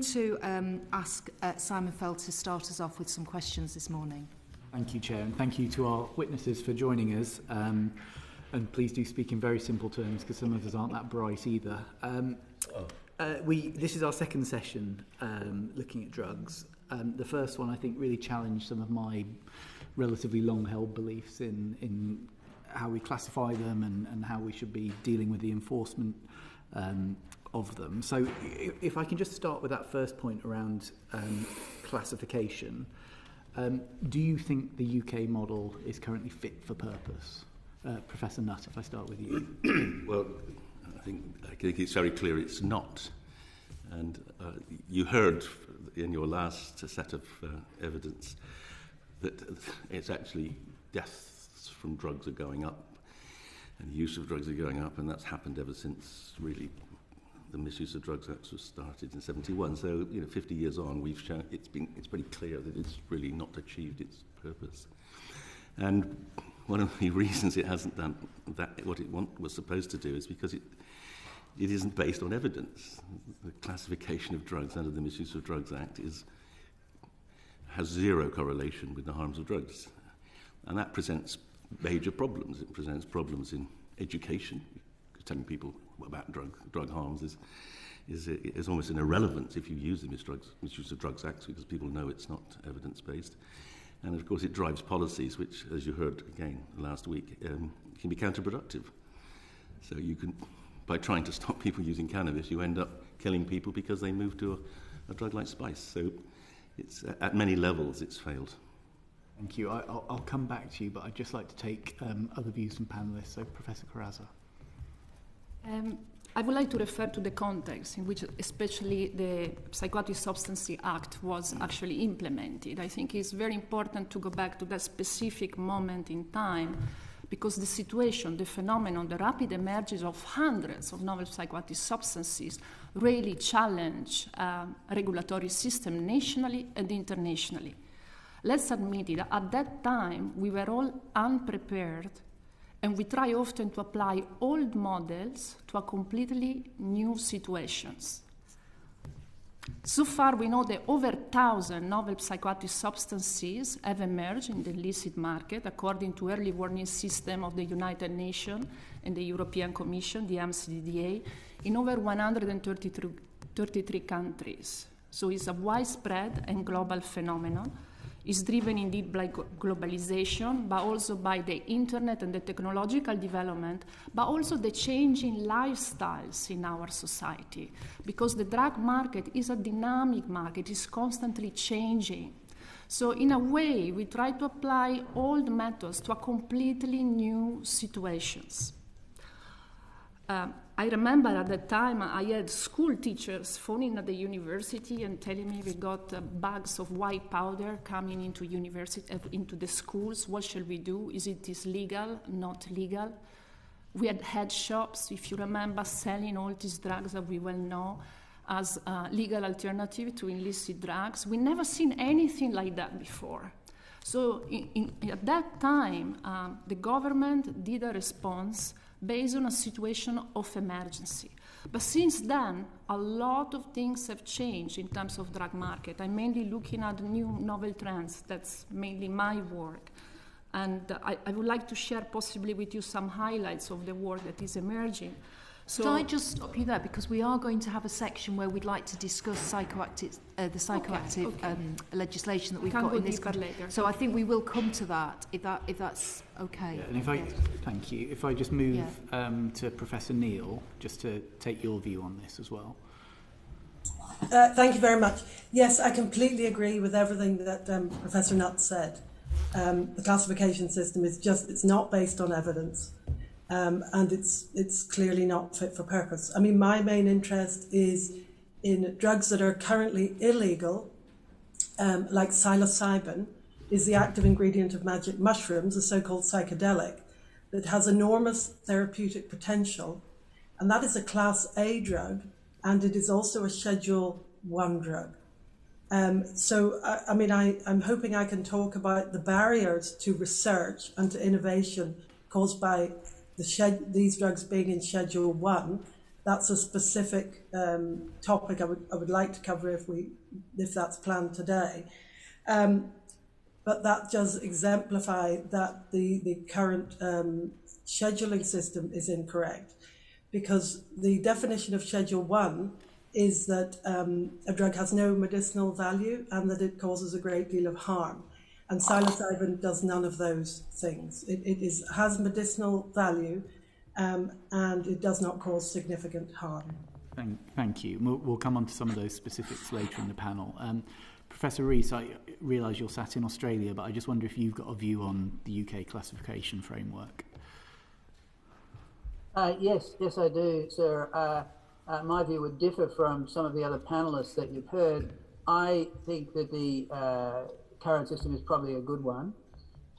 going to ask Simon Feld to start us off with some questions this morning. Thank you, Chair, and thank you to our witnesses for joining us. And please do speak in very simple terms, because some of us aren't that bright either. This is our second session looking at drugs. The first one, I think, really challenged some of my relatively long-held beliefs in how we classify them and how we should be dealing with the enforcement of them. So if I can just start with that first point around classification, do you think the UK model is currently fit for purpose? Professor Nutt, if I start with you. Well, I think it's very clear it's not. And you heard in your last set of evidence that it's actually deaths from drugs are going up and the use of drugs are going up, and that's happened ever since really the Misuse of Drugs Act was started in 71. So, 50 years on, we've shown it's pretty clear that it's really not achieved its purpose. And one of the reasons it hasn't done that what it was supposed to do is because it isn't based on evidence. The classification of drugs under the Misuse of Drugs Act has zero correlation with the harms of drugs. And that presents major problems. It presents problems in education. Telling people about drug harms is almost an irrelevance if you use the Misuse of Drugs Act, because people know it's not evidence-based. And of course it drives policies which, as you heard again last week, can be counterproductive. So you can, by trying to stop people using cannabis, you end up killing people because they move to a drug like spice. So it's at many levels it's failed. Thank you. I'll come back to you, but I'd just like to take other views from panellists. So Professor Corazza. I would like to refer to the context in which especially the Psychoactive Substances Act was actually implemented. I think it's very important to go back to that specific moment in time, because the situation, the phenomenon, the rapid emergence of hundreds of novel psychoactive substances really challenge regulatory system nationally and internationally. Let's admit it, at that time we were all unprepared, and we try often to apply old models to a completely new situations. So far, we know that over 1,000 novel psychoactive substances have emerged in the illicit market, according to early warning system of the United Nations and the European Commission, the MCDDA, in over 133 countries. So it's a widespread and global phenomenon. Is driven indeed by globalization, but also by the internet and the technological development, but also the changing lifestyles in our society. Because the drug market is a dynamic market, it's constantly changing. So in a way, we try to apply old methods to a completely new situations. I remember at the time I had school teachers phoning at the university and telling me we got bags of white powder coming into into the schools. What shall we do? Is it legal, not legal? We had head shops, if you remember, selling all these drugs that we well know as a legal alternative to illicit drugs. We never seen anything like that before. So at that time, the government did a response based on a situation of emergency. But since then, a lot of things have changed in terms of drug market. I'm mainly looking at new novel trends. That's mainly my work. And I would like to share possibly with you some highlights of the work that is emerging. So, could I just stop you there, because we are going to have a section where we'd like to discuss the psychoactive legislation that we've got in this country. Later. So I think we will come to that if that's okay. Yeah, and thank you. If I just move to Professor Neal, just to take your view on this as well. Thank you very much. Yes, I completely agree with everything that Professor Nutt said. The classification system it's not based on evidence. And it's clearly not fit for purpose. I mean, my main interest is in drugs that are currently illegal, like psilocybin, is the active ingredient of magic mushrooms, a so-called psychedelic, that has enormous therapeutic potential. And that is a Class A drug, and it is also a Schedule I drug. I'm hoping I can talk about the barriers to research and to innovation caused by these drugs being in Schedule 1 that's a specific topic I would like to cover if that's planned today. But that does exemplify that the current scheduling system is incorrect, because the definition of Schedule 1 is that a drug has no medicinal value and that it causes a great deal of harm. And psilocybin does none of those things. It has medicinal value and it does not cause significant harm. Thank you. We'll come on to some of those specifics later in the panel. Professor Rees, I realise you're sat in Australia, but I just wonder if you've got a view on the UK classification framework. Yes, I do, sir. My view would differ from some of the other panellists that you've heard. I think that the current system is probably a good one.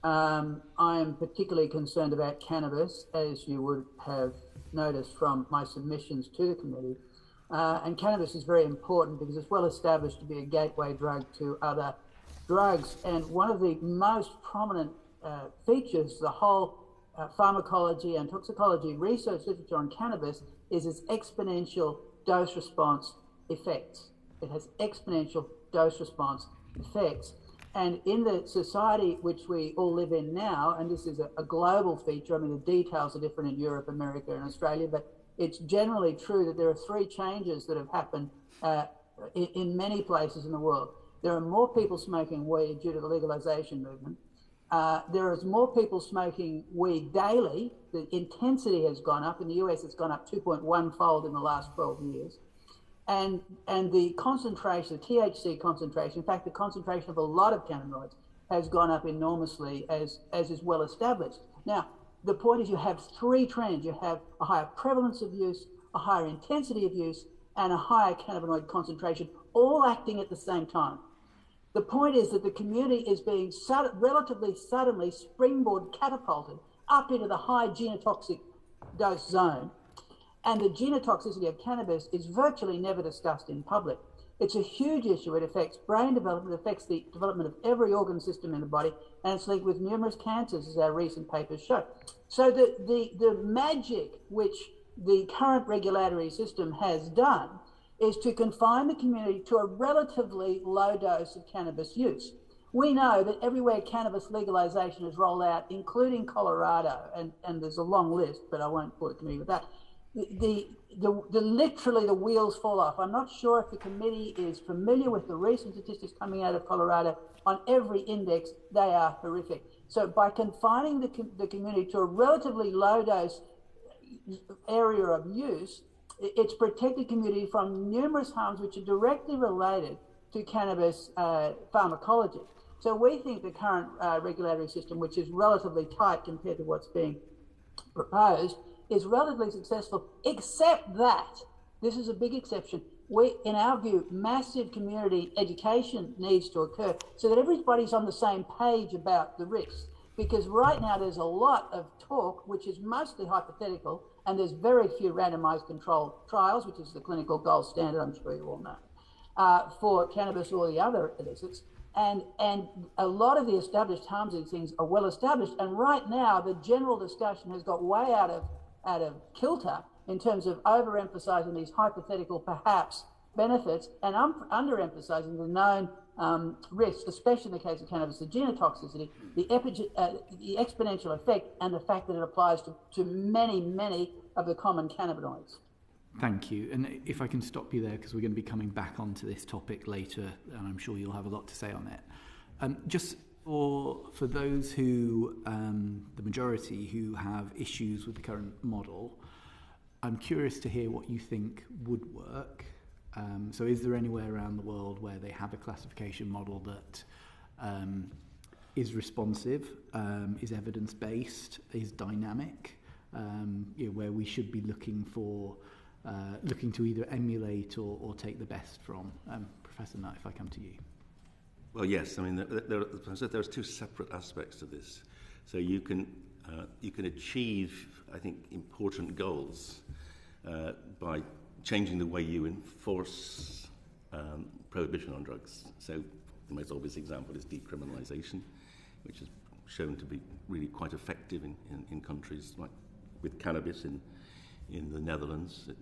I am particularly concerned about cannabis, as you would have noticed from my submissions to the committee. And cannabis is very important because it's well established to be a gateway drug to other drugs. And one of the most prominent features, the whole pharmacology and toxicology research literature on cannabis, is its exponential dose response effects. It has exponential dose response effects. And in the society which we all live in now, and this is a global feature, I mean, the details are different in Europe, America, and Australia, but it's generally true that there are three changes that have happened in many places in the world. There are more people smoking weed due to the legalization movement. There is more people smoking weed daily. The intensity has gone up. In the US, it's gone up 2.1-fold in the last 12 years. And the concentration, the THC concentration, in fact, the concentration of a lot of cannabinoids has gone up enormously, as is well established. Now, the point is you have three trends. You have a higher prevalence of use, a higher intensity of use, and a higher cannabinoid concentration, all acting at the same time. The point is that the community is being relatively suddenly springboard catapulted up into the high genotoxic dose zone. And the genotoxicity of cannabis is virtually never discussed in public. It's a huge issue. It affects brain development, it affects the development of every organ system in the body, and it's linked with numerous cancers, as our recent papers show. So the magic which the current regulatory system has done is to confine the community to a relatively low dose of cannabis use. We know that everywhere cannabis legalization is rolled out, including Colorado, and there's a long list, but I won't bore the committee with that, literally the wheels fall off. I'm not sure if the committee is familiar with the recent statistics coming out of Colorado. On every index, they are horrific. So by confining the community to a relatively low dose area of use, it's protected community from numerous harms which are directly related to cannabis pharmacology. So we think the current regulatory system, which is relatively tight compared to what's being proposed, is relatively successful, except that, this is a big exception, in our view, massive community education needs to occur so that everybody's on the same page about the risks. Because right now there's a lot of talk, which is mostly hypothetical, and there's very few randomized controlled trials, which is the clinical gold standard, I'm sure you all know, for cannabis or the other illicits. And a lot of the established harms of these things are well established. And right now, the general discussion has got way out of kilter in terms of overemphasizing these hypothetical, perhaps, benefits and underemphasizing the known risks, especially in the case of cannabis, the genotoxicity, the exponential effect, and the fact that it applies to many of the common cannabinoids. Thank you. And if I can stop you there, because we're going to be coming back onto this topic later, and I'm sure you'll have a lot to say on it. Just for those who, the majority who have issues with the current model, I'm curious to hear what you think would work. So is there anywhere around the world where they have a classification model that is responsive, is evidence-based, is dynamic, where we should be looking to either emulate or take the best from? Professor Nutt, if I come to you. Well, yes. I mean, there's two separate aspects to this. So you can achieve, I think, important goals by changing the way you enforce prohibition on drugs. So the most obvious example is decriminalisation, which is shown to be really quite effective in countries like with cannabis in the Netherlands. It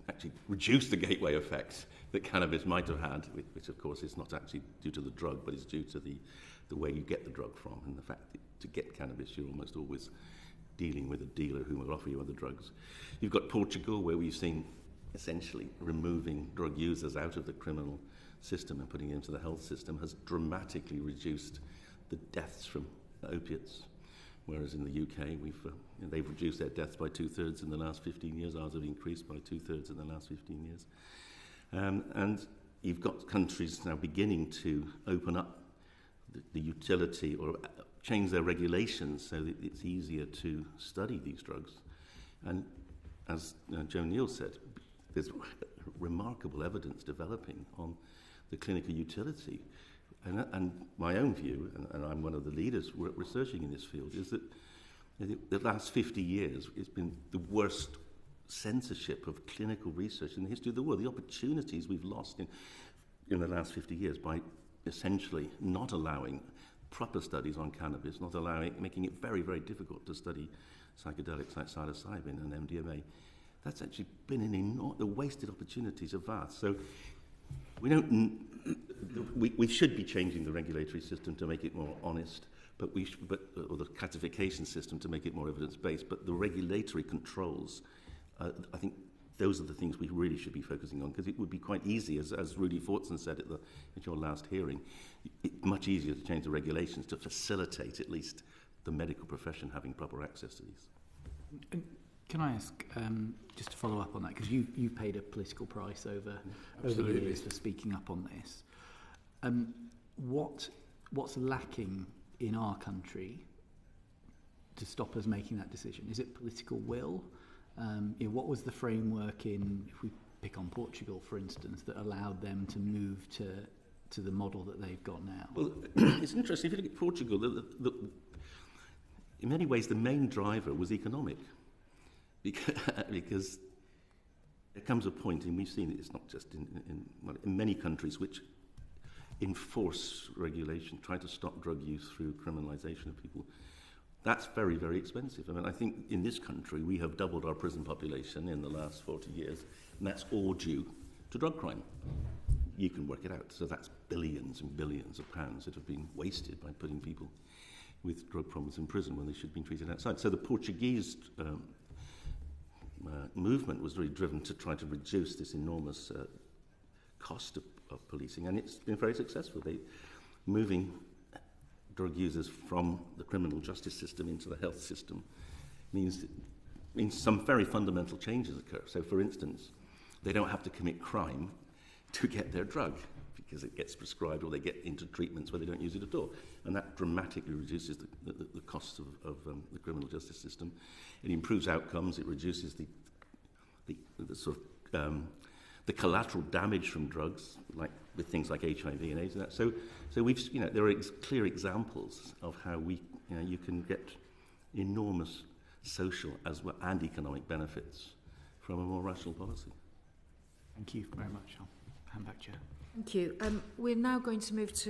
actually reduced the gateway effect that cannabis might have had, which of course is not actually due to the drug, but is due to the way you get the drug from, and the fact that to get cannabis you're almost always dealing with a dealer who will offer you other drugs. You've got Portugal, where we've seen essentially removing drug users out of the criminal system and putting them into the health system has dramatically reduced the deaths from opiates, whereas in the UK they've reduced their deaths by 2/3 in the last 15 years. Ours have increased by 2/3 in the last 15 years. And you've got countries now beginning to open up the utility or change their regulations so that it's easier to study these drugs. And as Joe Neal said, there's remarkable evidence developing on the clinical utility. And my own view, and I'm one of the leaders researching in this field, is that the last 50 years it's been the worst censorship of clinical research in the history of the world. The opportunities we've lost in the last 50 years by essentially not allowing proper studies on cannabis, making it very, very difficult to study psychedelics like psilocybin and MDMA. That's actually been the wasted opportunities are vast. So we should be changing the regulatory system to make it more honest, or the classification system to make it more evidence-based. But the regulatory controls, I think those are the things we really should be focusing on, because it would be quite easy, as Rudy Fortson said at your last hearing, it's much easier to change the regulations to facilitate at least the medical profession having proper access to these. Can I ask, just to follow up on that, because you paid a political price over the years for speaking up on this. What's lacking in our country to stop us making that decision? Is it political will? What was the framework if we pick on Portugal, for instance, that allowed them to move to the model that they've got now? Well, it's interesting. If you look at Portugal, in many ways the main driver was economic. Because there comes a point, and we've seen it's not just in many countries which enforce regulation, try to stop drug use through criminalisation of people. That's very, very expensive. I mean, I think in this country we have doubled our prison population in the last 40 years, and that's all due to drug crime. You can work it out. So that's billions and billions of pounds that have been wasted by putting people with drug problems in prison when they should have been treated outside. So the Portuguese movement was really driven to try to reduce this enormous cost of policing, and it's been very successful. Moving drug users from the criminal justice system into the health system means some very fundamental changes occur. So, for instance, they don't have to commit crime to get their drug because it gets prescribed, or they get into treatments where they don't use it at all. And that dramatically reduces the costs of the criminal justice system. It improves outcomes. It reduces the sort of the collateral damage from drugs, like with things like HIV and AIDS. And that. So we've there are clear examples of how you can get enormous social and economic benefits from a more rational policy. Thank you very much. I'll hand back to you. Thank you. We're now going to move to